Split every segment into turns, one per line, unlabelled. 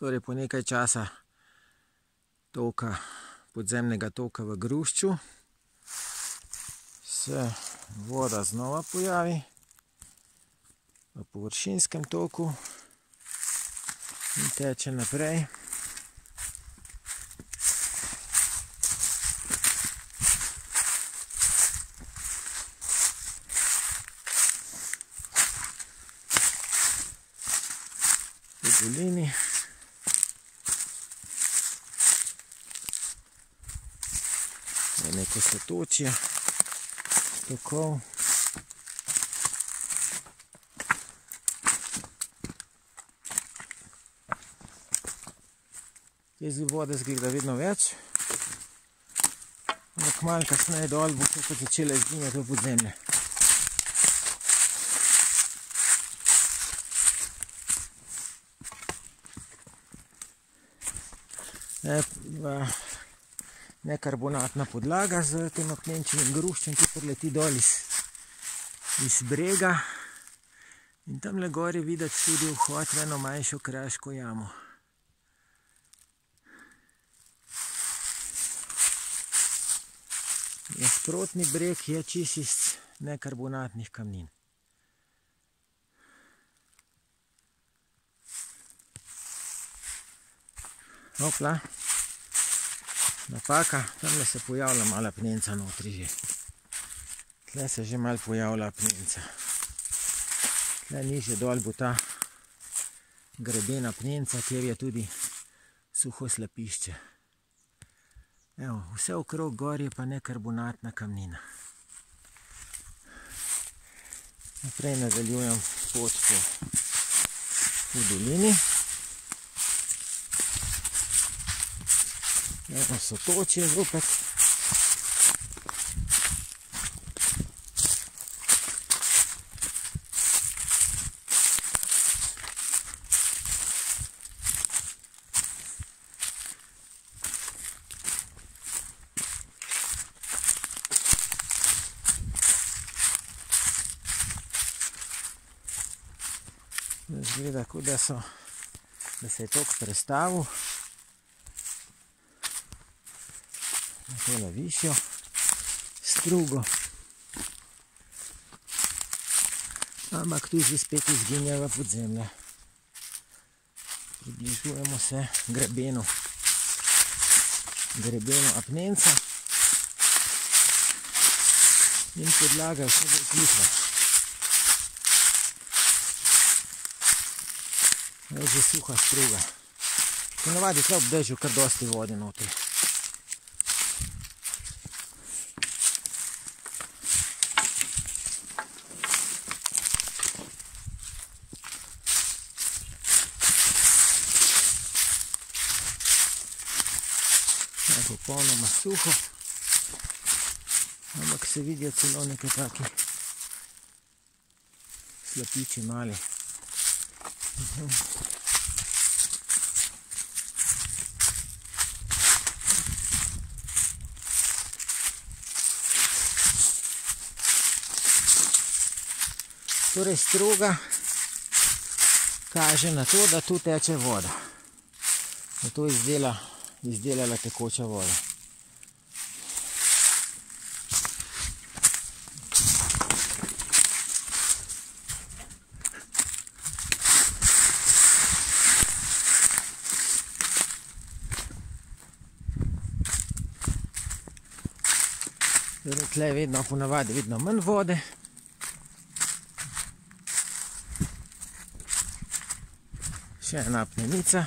Torej po nekaj časa toka, podzemnega toka v grušču se voda znova pojavi v površinskem toku in teče naprej. V dolini. Je neko sotočje tokov. Te vode zgleda vedno več, ampak malo kasneje dol bo se pa začela izginjati v podzemlje. Nekarbonatna podlaga z tem apnenčevim gruščem, ki preleti dol iz brega. In tamle gor je videti tudi vhod v eno manjšo kraško jamo. Nasprotni breg je čist iz nekarbonatnih kamnin. Hopla. Napaka, tamle se pojavlja malo apnenca notri že. Tle se že malo pojavlja apnenca. Tle nižje dol bo ta greben apnenca, kjer je tudi suho slepišče. Evo, vse okrog gor je pa nekarbonatna kamnina. Naprej nadaljujem pot po dolini. Eno sotočje zopet. Zgleda, kot da se je tok prestavil na tole višjo strugo. Ampak tu že spet izginja v podzemlje. Približujemo se grebenu apnenca in podlaga vse bolj plitva. Je že suha struga. Ponavadi tle ob dežju kar dosti vode notri. Je popolnoma suho, ampak se vidijo celo nekaj taki slepiči mali. Torej struga kaže na to, da tu teče voda. Da to izdelala tekoča voda. Tle je vedno, ponavadi vedno manj vode. Še ena apnenica.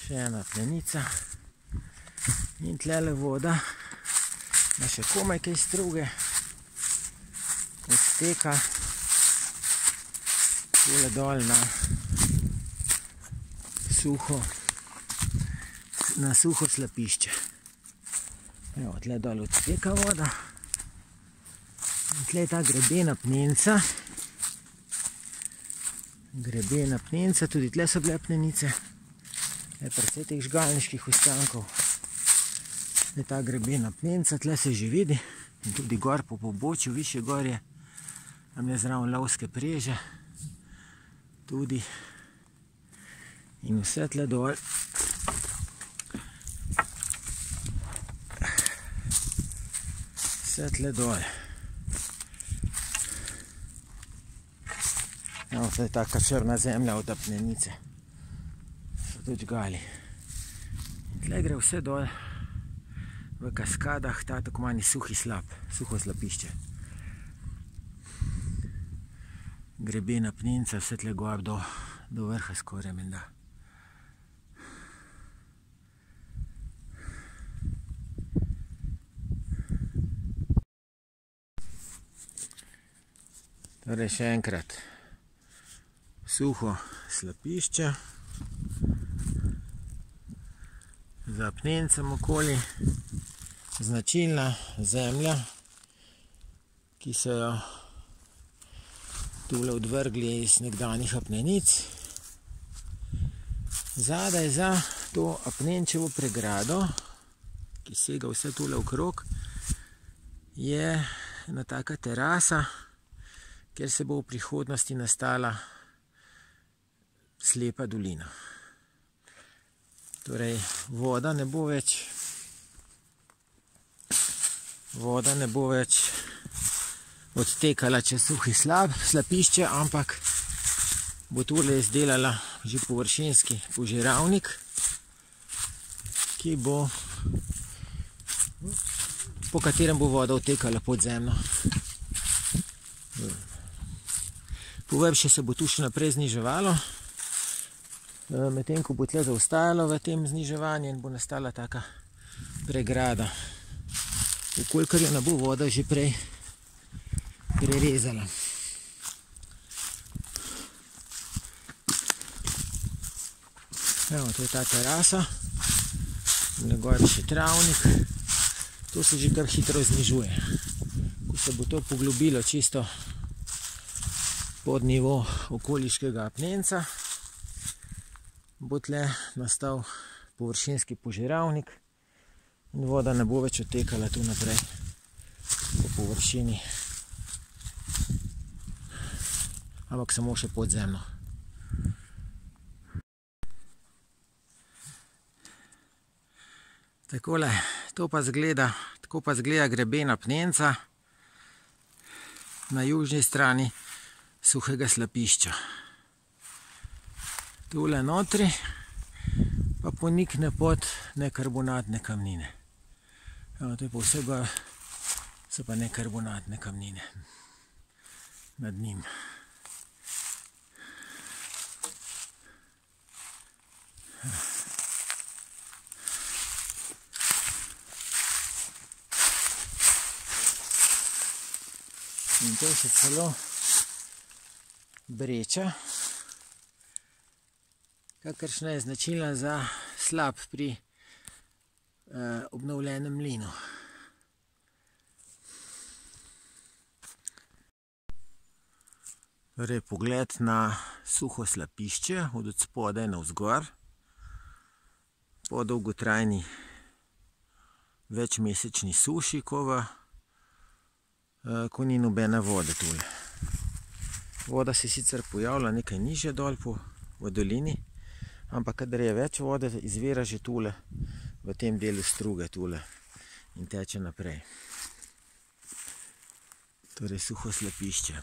Še ena apnenica. In tlele voda, ima še komaj kaj struge, odteka tule dol na suho slepišče. Evo, tle dol odteka voda. In tle je ta greben apnenca. Greben apnenca, tudi tle so bile apnenice. Je precej teh žgalniških ostankov. Je ta greben apnenca, tle se že vidi. In tudi gor po pobočju, višje gor je. Tam je zraven lovske preže. tudi in vse tle dol. Vse tle dol. Evo, to je taka črna zemlja od apnenice. So tudi gali. In tle gre vse dol v kaskadah, ta tako manj suhi slap, suho slapišče. Greben apnenca, vse tle gor do vrha skoraj menda. Torej še enkrat, suho slapišče z apnencem okoli, značilna zemlja, ki so jo tule odvrgli iz nekdanjih apnenic. Zadaj za to apnenčevo pregrado, ki sega vse tule okrog, je ena taka terasa, kjer se bo v prihodnosti nastala slepa dolina. Torej, voda ne bo več odtekala čez suhi slapišče, ampak bo tule izdelala že površinski požiralnik, po katerem bo voda odtekala podzemno. Površje se bo tu še naprej zniževalo, medtem ko bo tle zaostajalo v tem zniževanju in bo nastala taka pregrada, vkolikor jo ne bo voda že prej prerezala. Evo, to je ta terasa, na gori še travnik, to se že kar hitro znižuje. Ko se bo to poglobilo čisto pod nivo okoliškega apnenca, bo tle nastal površinski požiralnik in voda ne bo več odtekala tu naprej po površini, ampak samo še podzemno. Takole, tako pa zgleda greben apnenca na južni strani suhega slapišča. Tule notri pa ponikne pod nekarbonatne kamnine. Evo, to je pa vse gor, so pa nekarbonatne kamnine nad njim. In to je še celo breča, kakršna je značilna za slap pri obnovljenem mlinu. Torej, pogled na suho slapišče od spodaj navzgor po dolgotrajni večmesečni suši, ko ni nobene vode tule. Voda se sicer pojavlja nekaj nižje dol v dolini, ampak kadar je več vode, izvira že tule, v tem delu struge tule in teče naprej. Torej, suho slapišče.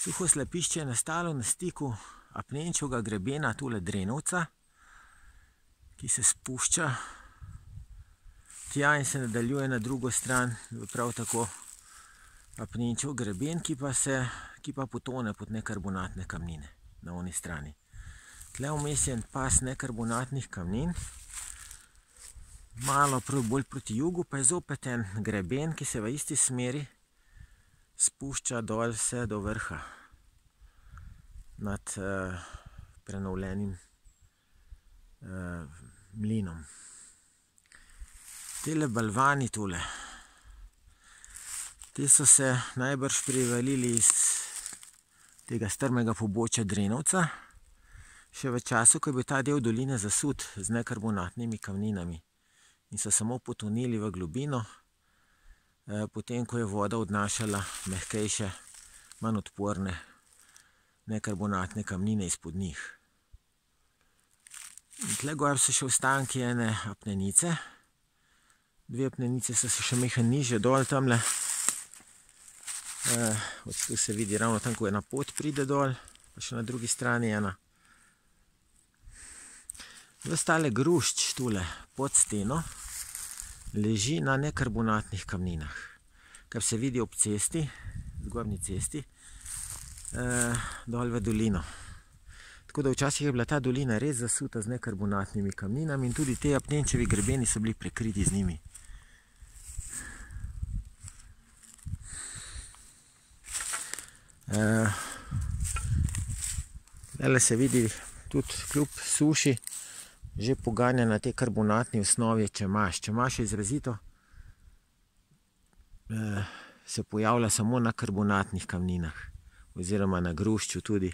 Suho slapišče je nastalo na stiku apnenčevega grebena tule Drenovca, ki se spušča tja in se nadaljuje na drugo stran, prav tako apnenčev greben, ki pa potone pod nekarbonatne kamnine na oni strani. Tle vmes je en pas nekarbonatnih kamnin, malo bolj proti jugu pa je zopet en greben, ki se v isti smeri spušča dol vse do vrha nad prenovljenim mlinom. Tele balvani tule, te so se najbrž privalili iz tega strmega pobočja Drenovca, še v času, ko je bil ta del doline zasut z nekarbonatnimi kamninami in so samo potonili v globino, potem ko je voda odnašala mehkejše, manj odporne nekarbonatne kamnine izpod njih. In tle gor so še ostanki ene apnenice. Dve apnenice so se še mehen niže dol tamle. Od tu se vidi ravno tam, ko ena pot pride dol, pa še na drugi strani ena. Ves tale grušč tule pod steno leži na nekarbonatnih kamninah, kar se vidi ob cesti, zgornji cesti, dol v dolino. Tako da včasih je bila ta dolina res zasuta z nekarbonatnimi kamninami in tudi te apnenčevi grebeni so bili prekriti z njimi. Tule se vidi tudi kljub suši že poganja na tej karbonatni osnovi čemaž. Čemaž je izrazito se pojavlja samo na karbonatnih kamninah oziroma na grušču tudi.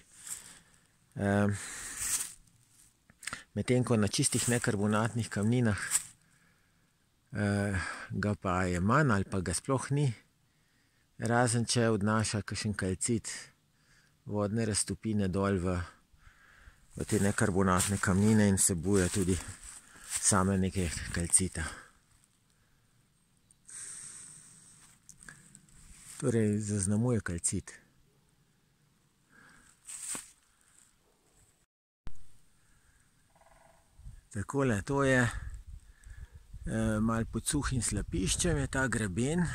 Medtem ko na čistih nekarbonatnih kamninah ga pa je manj ali pa ga sploh ni, razen če odnaša kakšen kalcit, vodne raztopine dol v te nekarbonatne kamnine in vsebuje tudi same nekaj kalcita. Torej zaznamuje kalcit. Takole, to je malo pod Suhim Slapiščem, je ta greben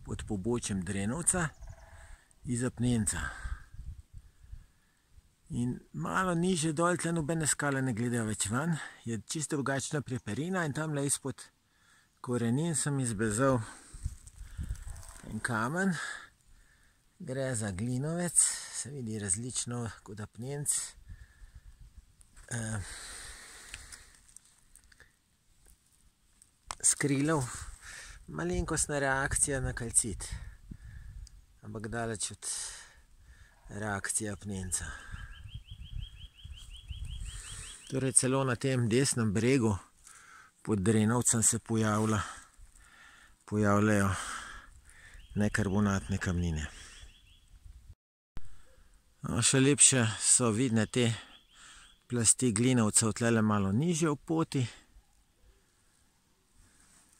pod pobočjem Drenovca iz apnenca. In malo niže dol, tle nobene skale ne gledajo več ven, je čisto drugačna preperina in tamle izpod korenin sem izbezal en kamen. Gre za glinovec, se vidi različno kot apnenc. Skrilov, malenkostna reakcija na kalcit, ampak daleč od reakcije apnenca. Torej celo na tem desnem bregu pod Drenovcem se pojavljajo nekarbonatne kamnine. Še lepše so vidne te plasti glinovcev tlele malo nižje ob poti.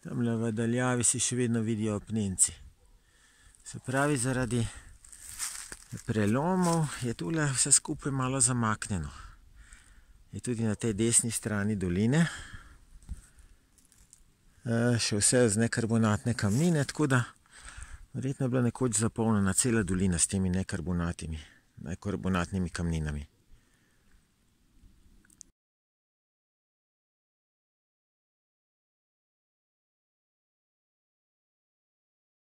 Tamle v daljavi se še vedno vidijo apnenci. Se pravi, zaradi prelomov je tule vse skupaj malo zamaknjeno. Je tudi na tej desni strani doline še vse z nekarbonatne kamnine, tako da verjetno je bila nekoč zapolnjena cela dolina s temi nekarbonatnimi kamninami.